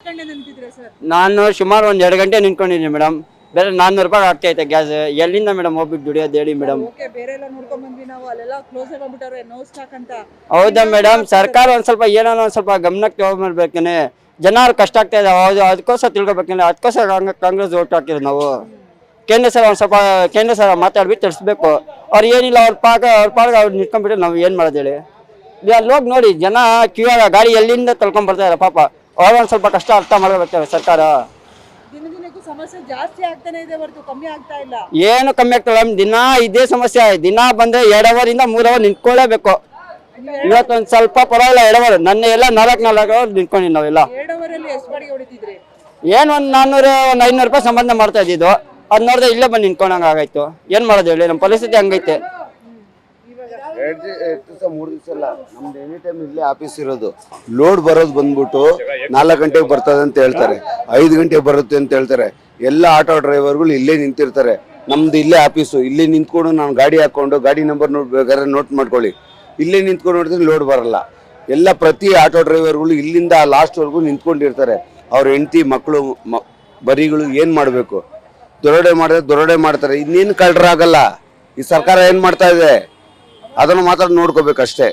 ಕಾಯ್ಕೊಂಡೆ ನಿಂತಿದ್ರೆ sir? ನಾನು ಸುಮಾರು ಒಂದು 2 ಗಂಟೆ ನಿಂತ್ಕೊಂಡಿದ್ದೀನಿ ಮೇಡಮ್. ಬೇರೆ 400 ರೂಪಾಯಿ ಆಗ್ತೈತೆ ಗ್ಯಾಸ್. ಎಲ್ಲಿಂದ ಮೇಡಮ್ ಹೋಗ್ಬಿಟ್ಟು ದುಡಿಯೋದು ಹೇಳಿ ಮೇಡಮ್? ಓಕೆ, ಬೇರೆ ಎಲ್ಲ ನೋಡ್ಕೊಂಡ್ ಬಂದ್ವಿ ನಾವು. ಅಲ್ಲೆಲ್ಲ ಕ್ಲೋಸ್ ಆಗ್ಬಿಟ್ಟಾರೆ, ನೋ ಸ್ಟಾಕ್ ಅಂತ. ಹೌದಾ ಮೇಡಮ್? ಸರ್ಕಾರ ಒಂದ್ ಸ್ವಲ್ಪ ಏನೋ ಒಂದ್ ಸ್ವಲ್ಪ ಗಮನಕ್ಕೆ ತಗೊಂಡ್ಬರ್ಬೇಕೇನೆ. ಜನ ಕಷ್ಟ ಆಗ್ತಾ ಇದೆ. ಹೌದು, ಅದಕ್ಕೋಸ್ಕರ ತಿಳ್ಕೊಬೇಕೇನೆ. ಅದಕ್ಕೋಸ್ಕರ ಕಾಂಗ್ರೆಸ್ ಓಟ್ ಹಾಕಿದ್ರು ನಾವು. ಕೇಂದ್ರ ಸರ್ ಒಂದ್ ಸ್ವಲ್ಪ ಕೇಂದ್ರ ಸರ್ ಮಾತಾಡ್ಬಿಟ್ಟು ತಿಳಿಸ್ಬೇಕು. ಅವ್ರು ಏನಿಲ್ಲ, ಅವ್ರ ಪಾಗ ಅವ್ರು ನಿಂತ್ಕೊಂಡ್ಬಿಟ್ಟು ನಾವು ಏನ್ ಮಾಡೋದು ಹೇಳಿ? ಅಲ್ಲಿ ಹೋಗಿ ನೋಡಿ, ಜನ ಕ್ಯೂ ಗಾಡಿ ಎಲ್ಲಿಂದ ತಳ್ಕೊಂಡ್ ಬರ್ತಾರೆ ಪಾಪ. ಅವ್ರು ಒಂದ್ ಸ್ವಲ್ಪ ಕಷ್ಟ ಅರ್ಥ ಮಾಡ್ಬೇಕು ಸರ್ಕಾರ. ದಿನದಿನಕ್ಕೂ ಸಮಸ್ಯೆ ಜಾಸ್ತಿ ಆಗ್ತಾನೆ ಇದೆ ಹೊರತು ಕಮ್ಮಿ ಆಗ್ತಾ ಇಲ್ಲ. ಏನು ಕಮ್ಮಿ ಆಗ್ತಲ್ಲ, ದಿನ ಇದೇ ಸಮಸ್ಯೆ. ದಿನ ಬಂದ್ರೆ 2 ಅವರಿಂದ 3 ಅವರ್ ನಿಂತ್ಕೊಳ್ಳೇಬೇಕು. ಇವತ್ತೊಂದ್ ಸ್ವಲ್ಪ ಪರವಾಗಿಲ್ಲ, 2 ಅವರ್. ನನ್ನ ಎಲ್ಲ 4 ಅವರ್ ನಿಂತ್ಕೊಂಡಿವಿ ನಾವೆಲ್ಲ. 2 ಅವರಲ್ಲಿ ಎಷ್ಟು ಬಾಡಿಗೆ ಹೊಡಿತಿದ್ರಿ? ಏನ್ ಒಂದ್ 400 ಒಂದು 500 ರೂಪಾಯಿ ಸಂಬಂಧ ಮಾಡ್ತಾ ಇದ್ದಿದ್ದು. ಅದ್ ನೋಡಿದ್ರೆ ಇಲ್ಲೇ ಬಂದು ನಿಂತ್ಕೊಂಡಂಗ ಆಗಾಯ್ತು. ಏನ್ ಮಾಡೋದು ಹೇಳಿ? ನಮ್ಮ ಪರಿಸ್ಥಿತಿ ಹಂಗೈತೆ. 2 ದಿವಸ 3 ದಿವಸ ಅಲ್ಲ, ನಮ್ದು ಎನಿ ಟೈಮ್ ಇಲ್ಲೇ ಆಫೀಸ್ ಇರೋದು. ಲೋಡ್ ಬರೋದು ಬಂದ್ಬಿಟ್ಟು 4 ಗಂಟೆಗೆ ಬರ್ತದೆ ಅಂತ ಹೇಳ್ತಾರೆ, 5 ಗಂಟೆಗೆ ಬರುತ್ತೆ ಅಂತ ಹೇಳ್ತಾರೆ. ಎಲ್ಲ ಆಟೋ ಡ್ರೈವರ್ಗಳು ಇಲ್ಲೇ ನಿಂತಿರ್ತಾರೆ. ನಮ್ದು ಇಲ್ಲೇ ಆಫೀಸು. ಇಲ್ಲಿ ನಿಂತ್ಕೊಂಡು ನಾನು ಗಾಡಿ ಹಾಕೊಂಡು ಗಾಡಿ ನಂಬರ್ ಬೇಕಾದ್ರೆ ನೋಟ್ ಮಾಡ್ಕೊಳ್ಳಿ. ಇಲ್ಲೇ ನಿಂತ್ಕೊಂಡು ನೋಡಿದ್ರೆ ಲೋಡ್ ಬರಲ್ಲ. ಎಲ್ಲ ಪ್ರತಿ ಆಟೋ ಡ್ರೈವರ್ಗಳು ಇಲ್ಲಿಂದ ಲಾಸ್ಟ್ವರೆಗೂ ನಿಂತ್ಕೊಂಡಿರ್ತಾರೆ. ಅವ್ರ ಹೆಂಡತಿ ಮಕ್ಕಳು ಬರಿಗಳು ಏನು ಮಾಡಬೇಕು? ದೊರಡೆ ಮಾಡ್ತಾರೆ. ಇನ್ನೇನು ಕಳ್ಳರಾಗಲ್ಲ. ಈ ಸರ್ಕಾರ ಏನು ಮಾಡ್ತಾ ಇದೆ ಅದನ್ನು ಮಾತ್ರ ನೋಡ್ಕೋಬೇಕಷ್ಟೇ.